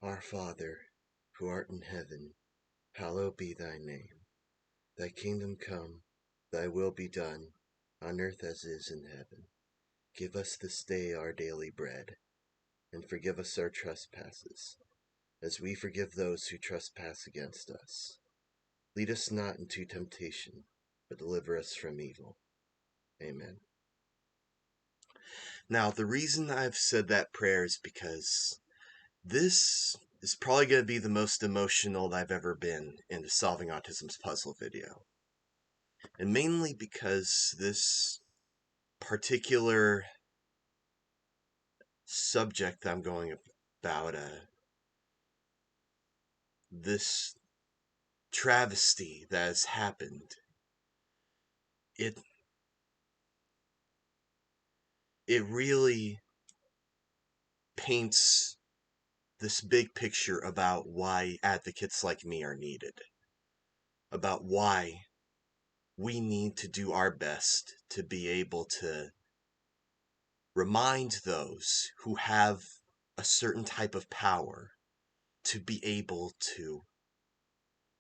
Our Father, who art in heaven, hallowed be thy name. Thy kingdom come, thy will be done, on earth as it is in heaven. Give us this day our daily bread, and forgive us our trespasses, as we forgive those who trespass against us. Lead us not into temptation, but deliver us from evil. Amen. Now, the reason I've said that prayer is because this is probably going to be the most emotional I've ever been in a Solving Autism's Puzzle video. And mainly because this particular subject I'm going about, this travesty that has happened, it really paints this big picture about why advocates like me are needed, about why we need to do our best to be able to remind those who have a certain type of power to be able to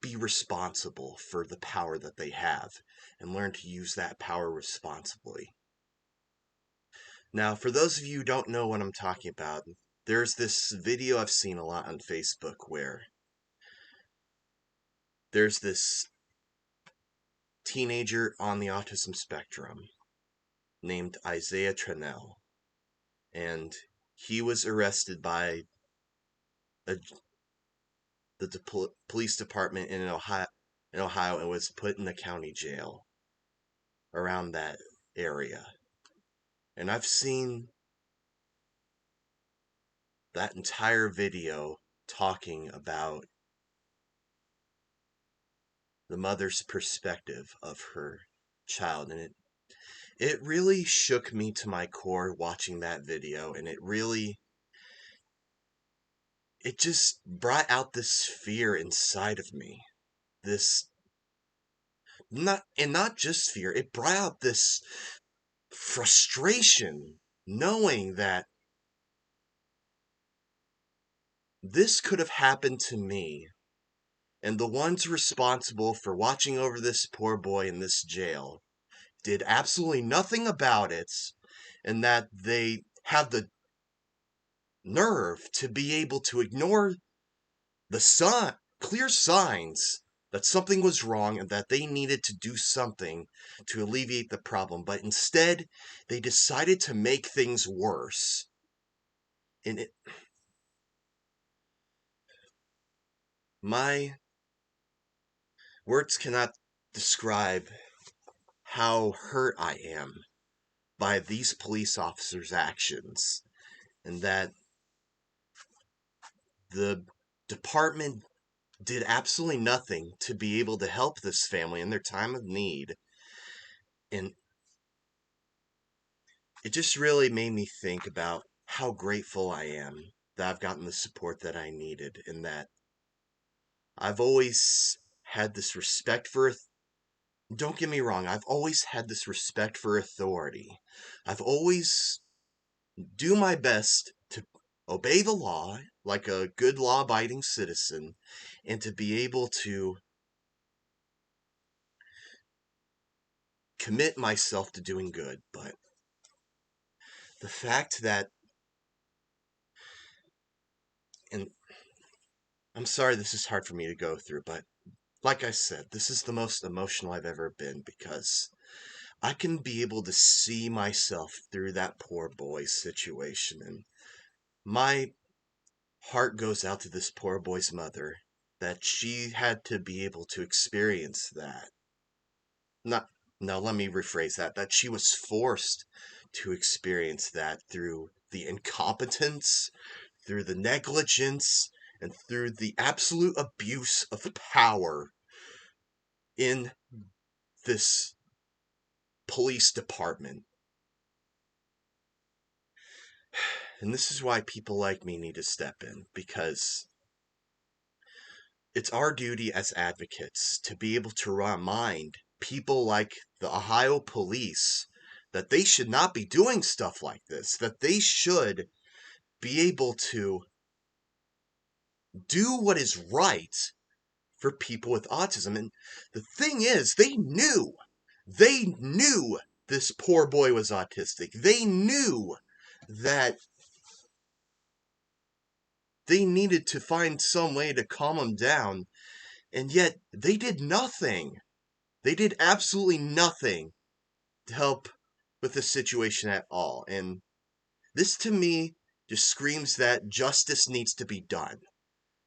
be responsible for the power that they have and learn to use that power responsibly. Now, for those of you who don't know what I'm talking about, there's this video I've seen a lot on Facebook where there's this teenager on the autism spectrum named Isaiah Tranell, and he was arrested by the police department in Ohio and was put in the county jail around that area. And I've seen that entire video talking about the mother's perspective of her child, and it really shook me to my core watching that video, and it just brought out this fear inside of me. This not just fear, it brought out this frustration knowing that this could have happened to me, and the ones responsible for watching over this poor boy in this jail did absolutely nothing about it, and that they have the nerve to be able to ignore the clear signs that something was wrong and that they needed to do something to alleviate the problem, but instead they decided to make things worse. And my words cannot describe how hurt I am by these police officers' actions, and that the department did absolutely nothing to be able to help this family in their time of need. And it just really made me think about how grateful I am that I've gotten the support that I needed, and that I've always had this respect for don't get me wrong, I've always had this respect for authority. I've always do my best to obey the law like a good law-abiding citizen, and to be able to commit myself to doing good. But the fact that, and I'm sorry this is hard for me to go through, but like I said, this is the most emotional I've ever been, because I can be able to see myself through that poor boy's situation, and my heart goes out to this poor boy's mother, that she had to be able to experience that. Not, no, let me rephrase that she was forced to experience that through the incompetence, through the negligence, and through the absolute abuse of power in this police department. And this is why people like me need to step in, because it's our duty as advocates to be able to remind people like the Ohio police that they should not be doing stuff like this, that they should be able to do what is right for people with autism. And the thing is, they knew this poor boy was autistic. They knew that they needed to find some way to calm him down, and yet they did nothing. They did absolutely nothing to help with the situation at all. And this to me just screams that justice needs to be done,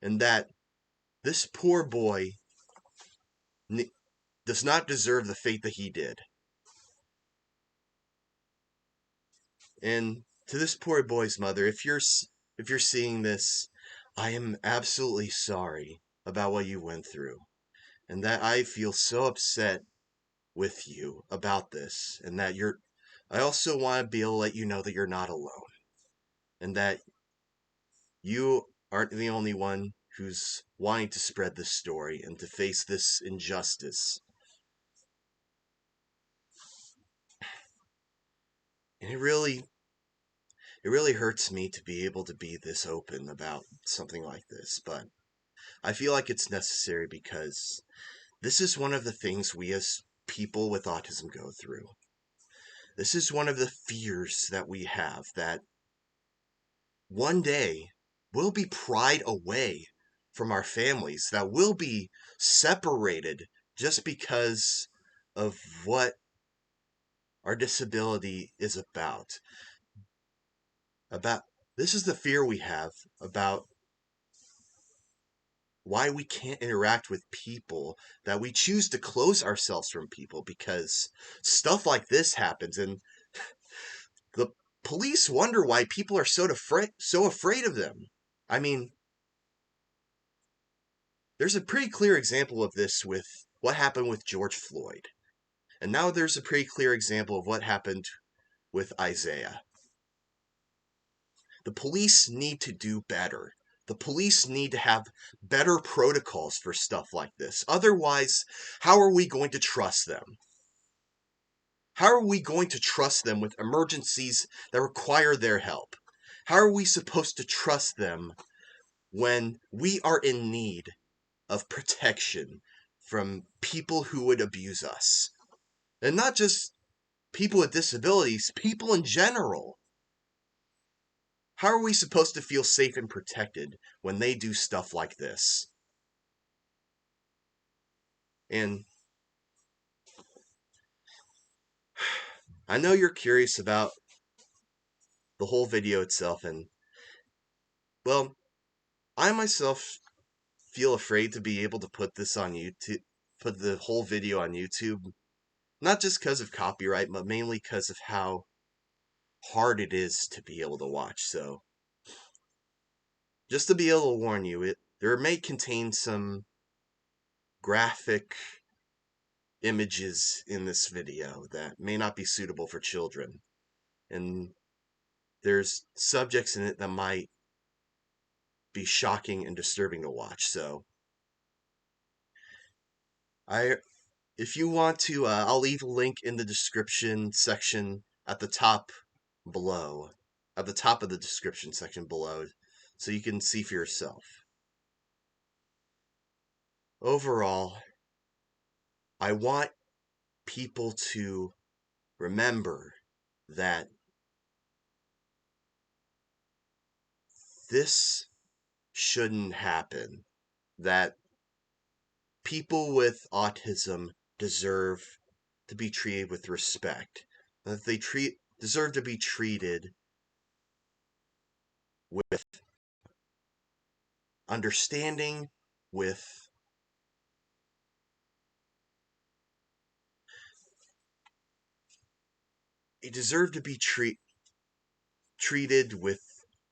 and that this poor boy does not deserve the fate that he did. And to this poor boy's mother, if you're seeing this, I am absolutely sorry about what you went through, and that I feel so upset with you about this, and that I also want to be able to let you know that you're not alone, and that you aren't the only one who's wanting to spread this story and to face this injustice. And it really hurts me to be able to be this open about something like this, but I feel like it's necessary because this is one of the things we as people with autism go through. This is one of the fears that we have, that one day we'll be pried away from our families, that we'll be separated just because of what our disability is about. About this is the fear we have about why we can't interact with people, that we choose to close ourselves from people because stuff like this happens, and the police wonder why people are so afraid of them. I mean, there's a pretty clear example of this with what happened with George Floyd. And now there's a pretty clear example of what happened with Isaiah. The police need to do better. The police need to have better protocols for stuff like this. Otherwise, how are we going to trust them? How are we going to trust them with emergencies that require their help? How are we supposed to trust them when we are in need of protection from people who would abuse us? And not just people with disabilities, people in general. How are we supposed to feel safe and protected when they do stuff like this? And I know you're curious about the whole video itself, and, well, I myself feel afraid to be able to put this on YouTube, put the whole video on YouTube, not just because of copyright, but mainly because of how hard it is to be able to watch. So, just to be able to warn you, there may contain some graphic images in this video that may not be suitable for children. And there's subjects in it that might be shocking and disturbing to watch. So, I if you want to, I'll leave a link in the description section at the top below, at the top of the description section below, so you can see for yourself. Overall, I want people to remember that this shouldn't happen, that people with autism deserve to be treated with respect, that they deserve to be treated with understanding, with they deserve to be treated with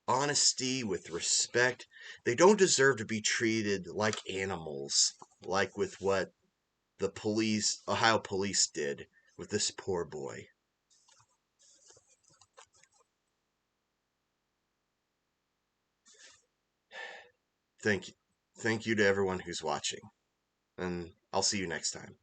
honesty, with respect. They don't deserve to be treated like animals, like with what the Ohio police did with this poor boy. Thank you. Thank you to everyone who's watching, and I'll see you next time.